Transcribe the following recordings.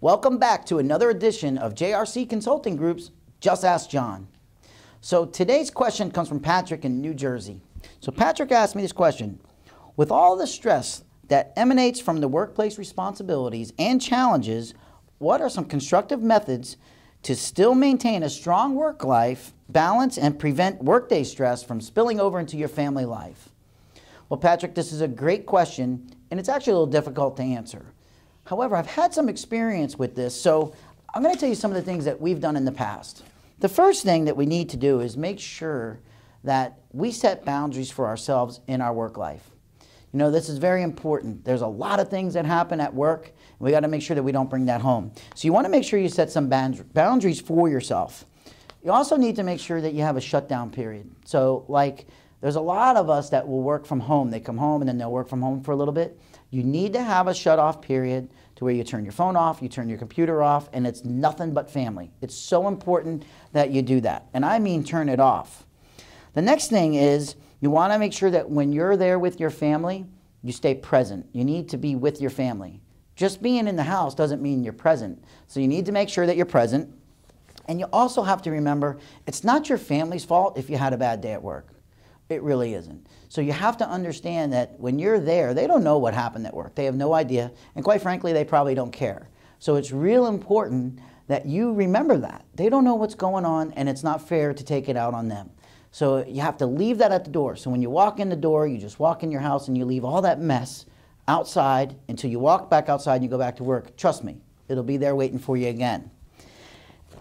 Welcome back to another edition of JRC Consulting Group's Just Ask John. So today's question comes from Patrick in New Jersey. So Patrick asked me this question: with all the stress that emanates from the workplace responsibilities and challenges, what are some constructive methods to still maintain a strong work-life balance and prevent workday stress from spilling over into your family life? Well, Patrick, this is a great question, and it's actually a little difficult to answer. However, I've had some experience with this, so I'm going to tell you some of the things that we've done in the past. The first thing that we need to do is make sure that we set boundaries for ourselves in our work life. You know, this is very important. There's a lot of things that happen at work, and we got to make sure that we don't bring that home. So you want to make sure you set some boundaries for yourself. You also need to make sure that you have a shutdown period. So like, there's a lot of us that will work from home. They come home and then they'll work from home for a little bit. You need to have a shut-off period to where you turn your phone off, you turn your computer off, and it's nothing but family. It's so important that you do that. And I mean turn it off. The next thing is you want to make sure that when you're there with your family, you stay present. You need to be with your family. Just being in the house doesn't mean you're present. So you need to make sure that you're present. And you also have to remember, it's not your family's fault if you had a bad day at work. It really isn't. So you have to understand that when you're there, they don't know what happened at work. They have no idea. And quite frankly, they probably don't care. So it's real important that you remember that. They don't know what's going on, and it's not fair to take it out on them. So you have to leave that at the door. So when you walk in the door, you just walk in your house and you leave all that mess outside until you walk back outside and you go back to work. Trust me, it'll be there waiting for you again.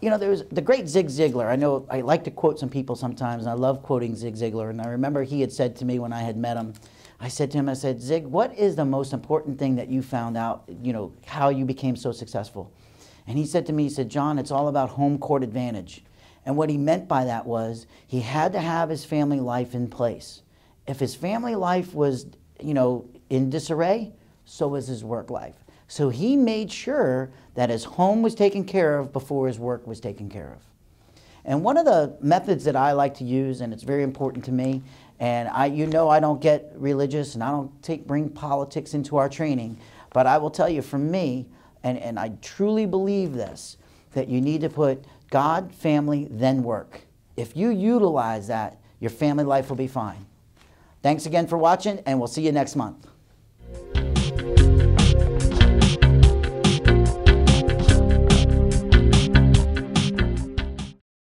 You know, there's the great Zig Ziglar. I know I like to quote some people sometimes, and I love quoting Zig Ziglar. And I remember he had said to me when I had met him, I said to him, I said, Zig, what is the most important thing that you found out, you know, how you became so successful? And he said to me, he said, John, it's all about home court advantage. And what he meant by that was he had to have his family life in place. If his family life was, you know, in disarray, so was his work life. So he made sure that his home was taken care of before his work was taken care of. And one of the methods that I like to use, and it's very important to me, and you know I don't get religious and I don't bring politics into our training, but I will tell you from me, and I truly believe this, that you need to put God, family, then work. If you utilize that, your family life will be fine. Thanks again for watching, and we'll see you next month.